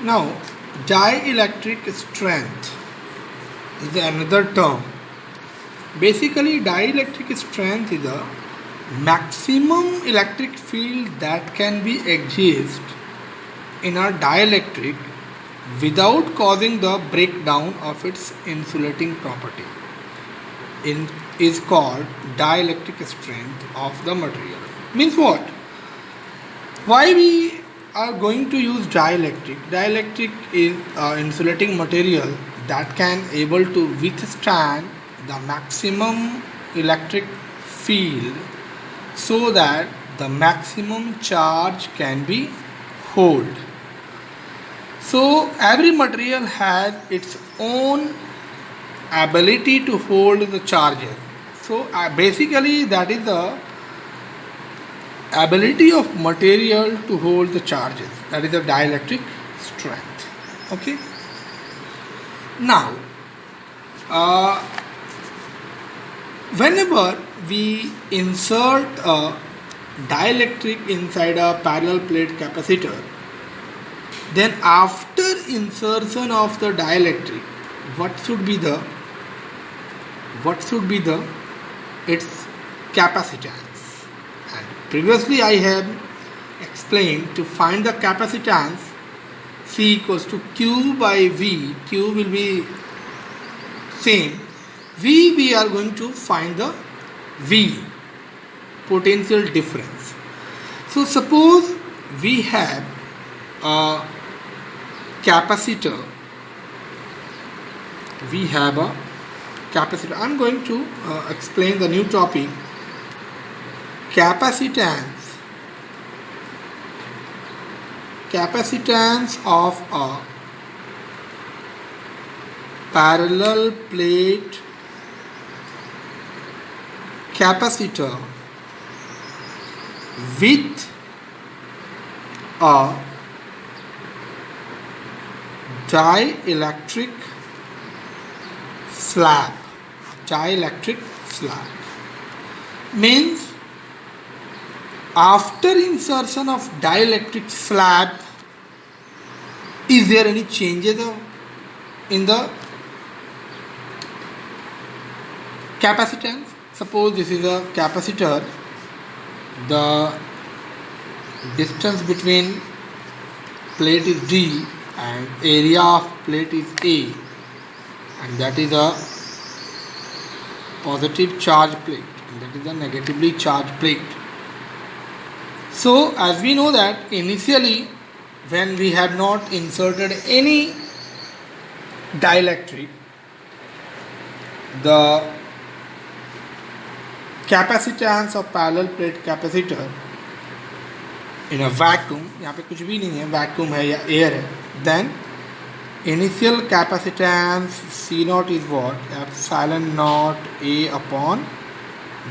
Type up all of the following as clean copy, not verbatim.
Now, dielectric strength is another term. Basically, dielectric strength is the maximum electric field that can be exist in a dielectric without causing the breakdown of its insulating property. Is called dielectric strength of the material. Means what? Why we are going to use dielectric? Dielectric is insulating material that can able to withstand the maximum electric field so that the maximum charge can be hold. So every material has its own ability to hold the charges. So basically that is the ability of material to hold the charges. That is the dielectric strength. Okay. Now, whenever we insert a dielectric inside a parallel plate capacitor, then after insertion of the dielectric, what should be the its capacitance? And previously I have explained to find the capacitance, C equals to Q by V. Q will be same. V, we are going to find the V, potential difference. So suppose we have a capacitor. We have a capacitor. I am going to explain the new topic. Capacitance of a parallel plate capacitor with a dielectric slab. Dielectric slab means after insertion of dielectric slab, is there any changes in the capacitance? Suppose this is a capacitor, the distance between plate is D and area of plate is A, and that is a positive charge plate and that is a negatively charged plate. So as we know that initially when we have not inserted any dielectric, the capacitance of parallel plate capacitor in a vacuum, यहाँ पे कुछ भी नहीं है, vacuum है या air है, then initial capacitance C naught is what? Epsilon naught A upon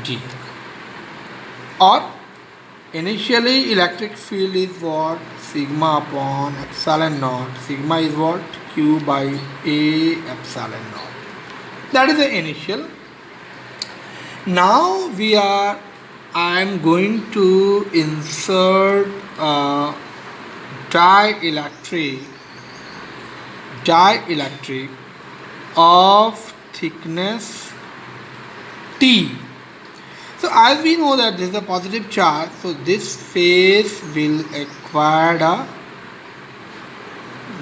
D. Or initially electric field is what? Sigma upon epsilon naught. Sigma is what? Q by A epsilon naught. That is the initial. Now I am going to insert a dielectric of thickness T. So as we know that this is a positive charge, so this face will acquire a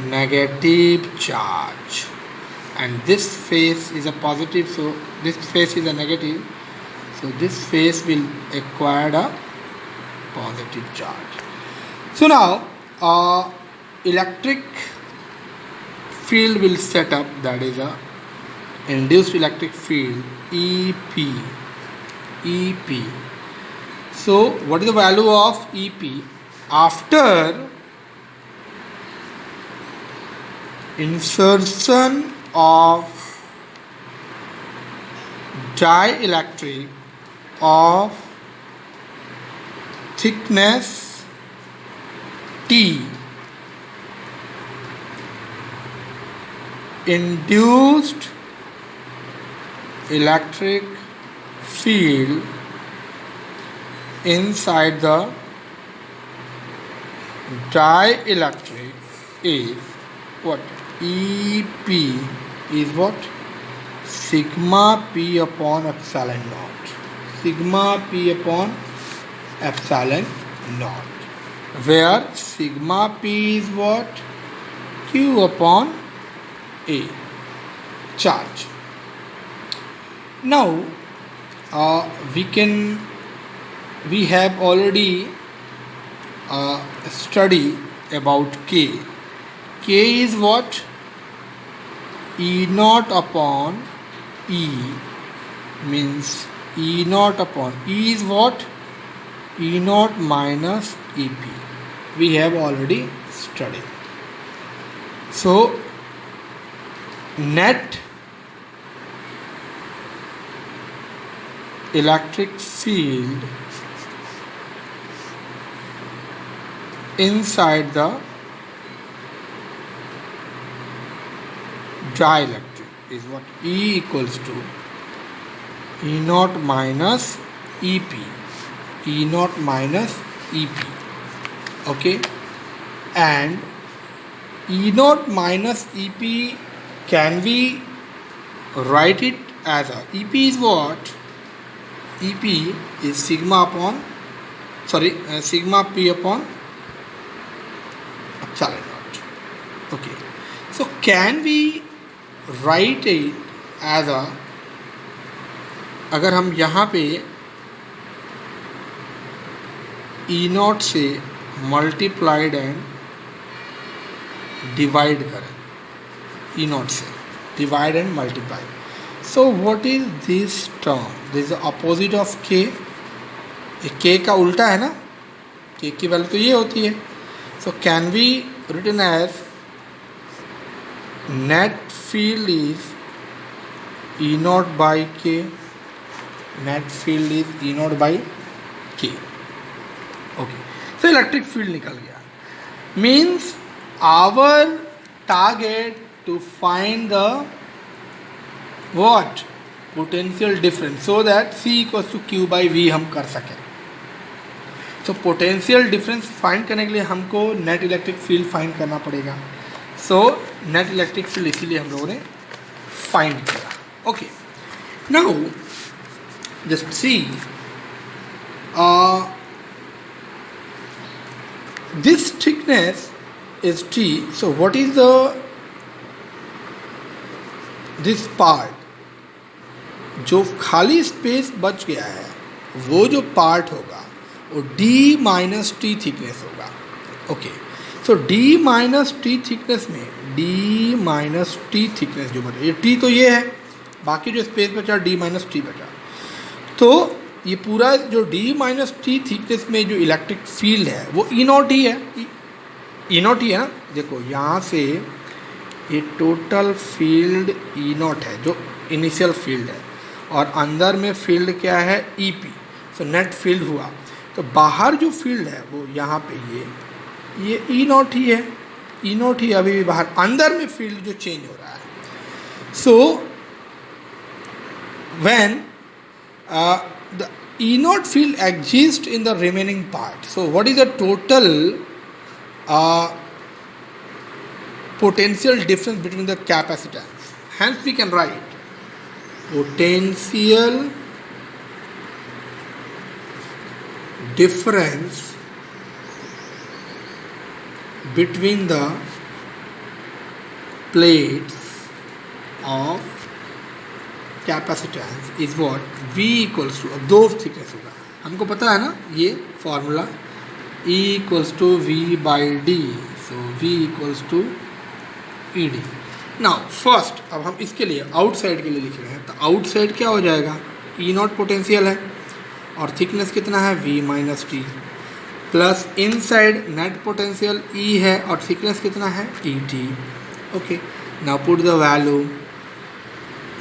negative charge, and this face is a positive, so this face is a negative, so this face will acquire a positive charge. So now electric field will set up, that is a induced electric field EP. So what is the value of EP after insertion of dielectric of thickness T? Induced electric field inside the dielectric is what? EP is what? Sigma P upon epsilon naught. Sigma P upon epsilon naught. Where sigma P is what? Q upon A. Charge. Now, we have already studied about K. K is what? E naught upon E means E naught upon E is what? E naught minus EP. We have already studied. So, net electric field inside the dielectric is what? E equals to E naught minus EP. E naught minus EP. Okay, and E naught minus EP, can we write it as a EP is what? EP is sigma P upon epsilon naught. Okay, so can we write it as a, अगर हम यहाँ पे E naught से multiplied and divide करें, E naught से divide and multiply, so what is this term? This is the opposite of k. ये k का उल्टा है ना, k की वैल्यू तो ये होती है. So can we written as net field is E naught by k. Net field is E naught by k. Okay. So electric field निकल गया. Means our target to find the what? Potential difference, so that C equals to Q by V हम कर सकें. So potential difference find करने के लिए हमको net electric field find करना पड़ेगा. So net electric field इसीलिए हम लोगों ने find किया. Okay. Now just see this thickness is T. So what is this part? जो खाली स्पेस बच गया है वो जो पार्ट होगा वो D माइनस टी थिकनेस होगा. ओके, सो D माइनस टी थिकनेस में D माइनस टी थिकनेस जो बचा, ये T तो ये है, बाकी जो स्पेस बचा D माइनस टी बचा, तो ये पूरा जो D माइनस टी थिकनेस में जो इलेक्ट्रिक फील्ड है वो E नॉट ही है. E नॉट ही है ना. देखो यहाँ से ये टोटल फील्ड E नॉट है जो इनिशियल फील्ड है, और अंदर में फील्ड क्या है? EP. सो नेट फील्ड हुआ. तो बाहर जो फील्ड है वो यहाँ पे ये E नॉट ही है. E नॉट ही अभी भी बाहर, अंदर में फील्ड जो चेंज हो रहा है. So when the E not field exist in the remaining part, so what is the total potential difference between the capacitance? Hence we can write potential difference between the plates of capacitance is what? V equals to, दो thickness होगा, हमको पता है ना ये formula, E equals to V by D. So V equals to ED. Now first अब हम इसके लिए आउटसाइड के लिए लिख रहे हैं, तो आउटसाइड क्या हो जाएगा? E नॉट पोटेंशियल है और थिकनेस कितना है? V minus T, plus inside net potential E है और थिकनेस कितना है? ET. Okay, now put the value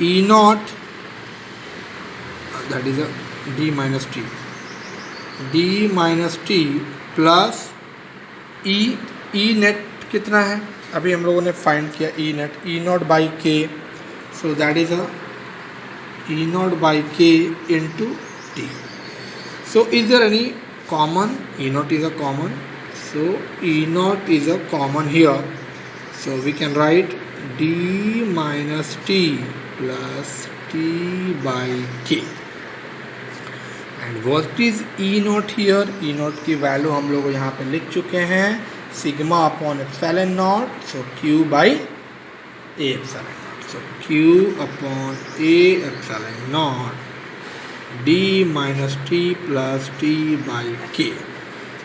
E naught, that is D minus T, D minus T plus E net कितना है? अभी हम लोगों ने फाइंड किया E net, E naught by K, so that is E naught by K into T. So is there any common? E naught is a common, so E naught is a common here. So we can write d minus t plus t by k. And what is E naught here? E naught की value हम लोग यहाँ पे लिख चुके हैं, sigma upon epsilon not, so Q by A epsilon not. So Q upon A epsilon naught d minus t plus t by k.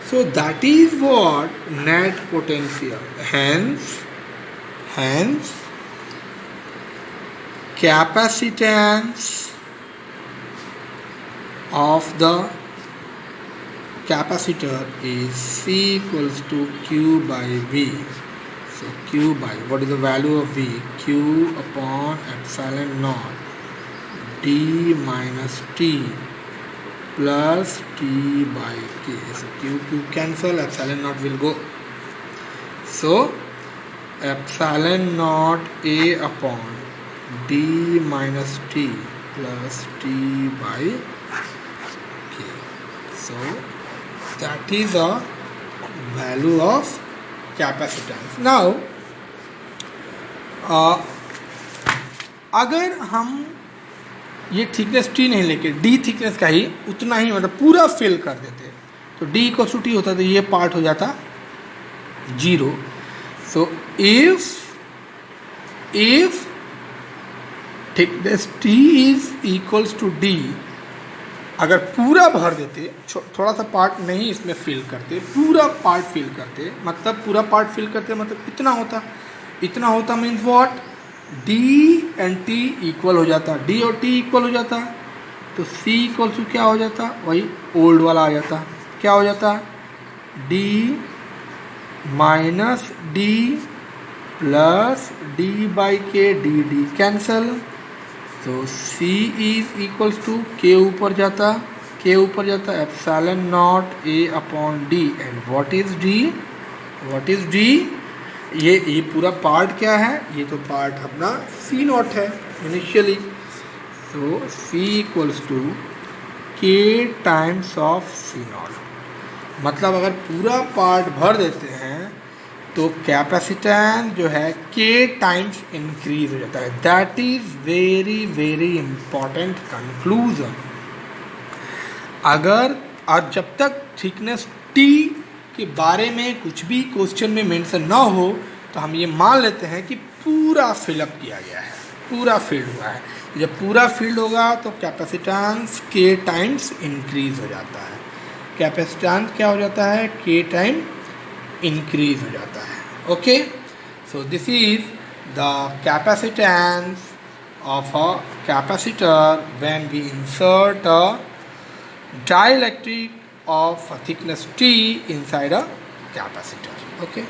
So that is what net potential. Hence capacitance of the capacitor is C equals to Q by V. So Q by, what is the value of V? Q upon epsilon naught d minus t plus t by k. So Q cancel, epsilon naught will go. So epsilon naught A upon d minus t plus t by k. So that is a value of capacitance. Now अगर हम ये thickness T नहीं लेके D thickness का ही उतना ही मतलब पूरा fill कर देते तो डी इक्वल टू टी होता तो ये पार्ट हो जाता 0. So if thickness T is equals to D, अगर पूरा भर देते, थोड़ा सा पार्ट नहीं इसमें फिल करते, पूरा पार्ट फिल करते, मतलब पूरा पार्ट फिल करते मतलब इतना होता means what, D and T equal हो जाता, D और T इक्वल हो जाता, तो C इक्वल टू क्या हो जाता, वही ओल्ड वाला आ जाता, क्या हो जाता, D minus D plus D by K, D cancel, तो C is equals to K ऊपर जाता epsilon not A upon D. And what is D? ये पूरा पार्ट क्या है, ये तो पार्ट अपना C नॉट है initially. So C equals to K times of C not. मतलब अगर पूरा पार्ट भर देते हैं तो कैपेसिटेंस जो है K टाइम्स इंक्रीज हो जाता है. That is very very important conclusion. अगर और जब तक थिकनेस T के बारे में कुछ भी क्वेश्चन में मेंशन ना हो तो हम ये मान लेते हैं कि पूरा फिलअप किया गया है, पूरा फील्ड हुआ है. जब पूरा फील्ड होगा तो कैपेसिटेंस K टाइम्स इंक्रीज हो जाता है. कैपेसिटेंस क्या हो जाता है, K टाइम इंक्रीज हो जाता है. Okay, so this is the capacitance of a capacitor when we insert a dielectric of a thickness T inside a capacitor. Okay.